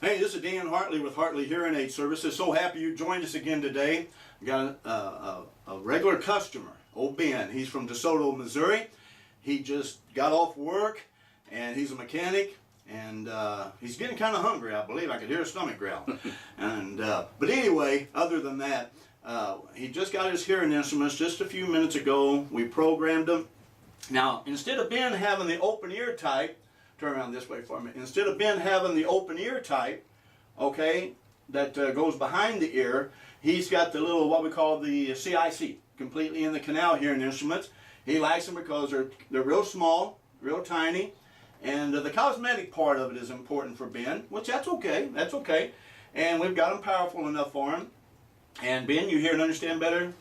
Hey, this is Dan Hartley with Hartley Hearing Aid Services. So happy you joined us again today. We got a regular customer, old Ben. He's from DeSoto, Missouri. He just got off work, and he's a mechanic, and he's getting kind of hungry, I believe. I could hear his stomach growl. But anyway, other than that, he just got his hearing instruments just a few minutes ago. We programmed them. Now, instead of Ben having the open ear type, turn around this way for me. Instead of Ben having the open ear type, okay, that goes behind the ear, he's got the little, what we call the CIC, completely in the canal hearing instruments. He likes them because they're real small, real tiny, and the cosmetic part of it is important for Ben, which that's okay. And we've got them powerful enough for him. And Ben, you hear and understand better?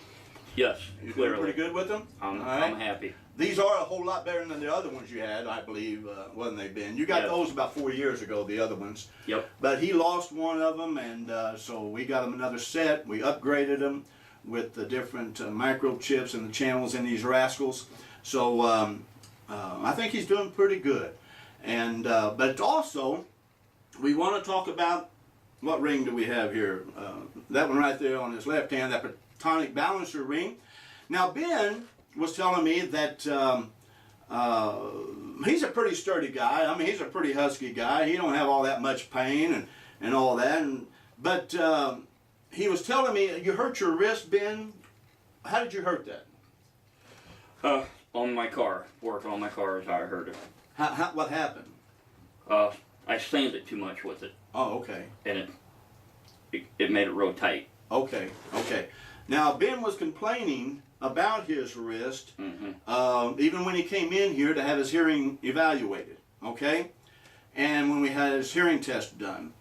Yes, You're clearly. doing pretty good with them? I'm happy. These are a whole lot better than the other ones you had, I believe, wasn't they, Ben? You got Yes. those about 4 years ago, the other ones. Yep. But he lost one of them, and so we got him another set. We upgraded them with the different microchips and the channels in these rascals. So I think he's doing pretty good. And but also, we want to talk about, what ring do we have here? That one right there on his left hand, that Petonic Balancer ring. Now, Ben was telling me that he's a pretty sturdy guy. I mean, he's a pretty husky guy. He don't have all that much pain and all that. But he was telling me, you hurt your wrist, Ben. How did you hurt that? On my car, working on my car is how I heard it. What happened? I sanded it too much with it, Oh, okay. and it made it real tight. Okay. Now, Ben was complaining about his wrist, even when he came in here to have his hearing evaluated, okay? And when we had his hearing test done.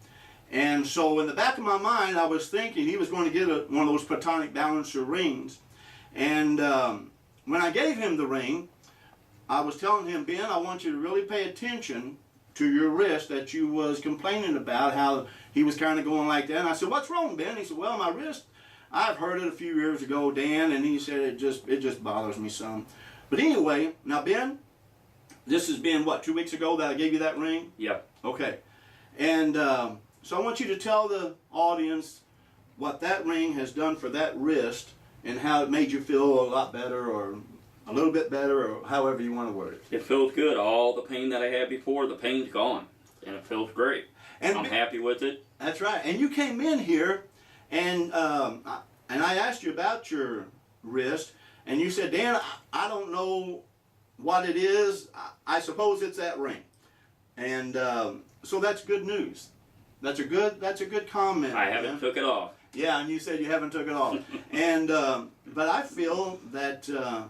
And so in the back of my mind, I was thinking he was going to get one of those Petonic Balancer rings. And when I gave him the ring, I was telling him, Ben, I want you to really pay attention to your wrist that you was complaining about, how he was kind of going like that. And I said, what's wrong, Ben? He said, well, my wrist, I've heard it a few years ago, Dan, and he said it just bothers me some. But anyway, now Ben, this has been what, 2 weeks ago that I gave you that ring? Yep. Okay. And so I want you to tell the audience what that ring has done for that wrist and how it made you feel a lot better or a little bit better or however you want to word it. It feels good. All the pain that I had before, the pain's gone, and it feels great. And I'm happy with it. That's right. And you came in here, and I asked you about your wrist, and you said, Dan, I don't know what it is. I suppose it's that ring. And so that's good news. That's a good comment. I haven't took it off. Yeah, and you said you haven't took it off. And but I feel that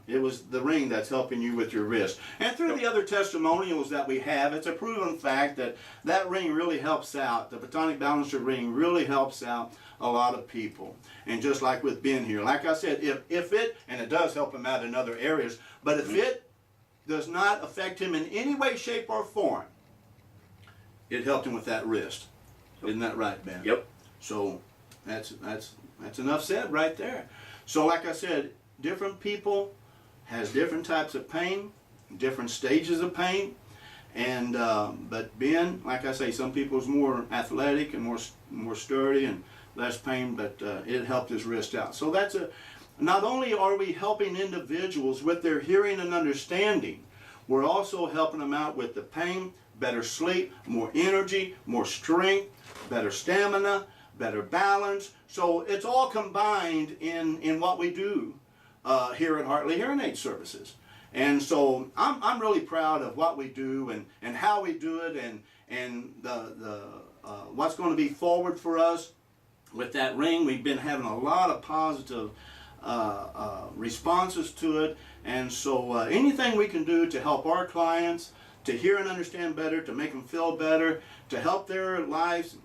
it was the ring that's helping you with your wrist. And through the other testimonials that we have, it's a proven fact that that ring really helps out. The Petonic Balancer ring really helps out a lot of people. And just like with Ben here, like I said, if it, and it does help him out in other areas, but if it does not affect him in any way, shape, or form, it helped him with that wrist. Isn't that right, Ben? Yep. So that's enough said right there. So like I said, different people has different types of pain, different stages of pain, and but Ben, like I say, some people's more athletic and more sturdy and less pain, but it helped his wrist out. So that's not only are we helping individuals with their hearing and understanding, we're also helping them out with the pain, better sleep, more energy, more strength, better stamina, better balance. So it's all combined in what we do here at Hartley Hearing Aid Services. And so I'm really proud of what we do and how we do it and the what's going to be forward for us with that ring. We've been having a lot of positive responses to it. And so anything we can do to help our clients to hear and understand better, to make them feel better, to help their lives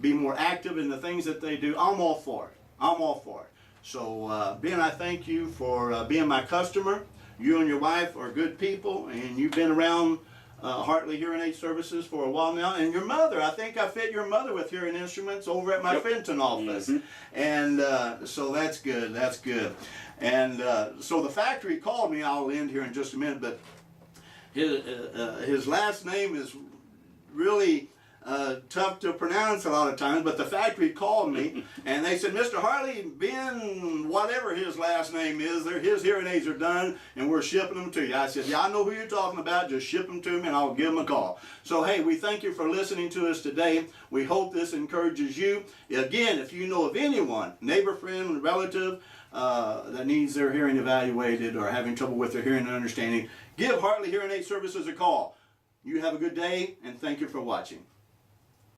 be more active in the things that they do, I'm all for it. I'm all for it. So Ben, I thank you for being my customer. You and your wife are good people, and you've been around Hartley Hearing Aid Services for a while now. And your mother, I think I fit your mother with hearing instruments over at my Fenton office. And so that's good, that's good. And so the factory called me, I'll end here in just a minute, but his last name is really tough to pronounce a lot of times, but the factory called me and they said, Mr. Hartley, Ben, whatever his last name is, his hearing aids are done and we're shipping them to you. I said, yeah, I know who you're talking about. Just ship them to me and I'll give them a call. So, hey, we thank you for listening to us today. We hope this encourages you. Again, if you know of anyone, neighbor, friend, relative, that needs their hearing evaluated or having trouble with their hearing and understanding, give Hartley Hearing Aid Services a call. You have a good day, and thank you for watching.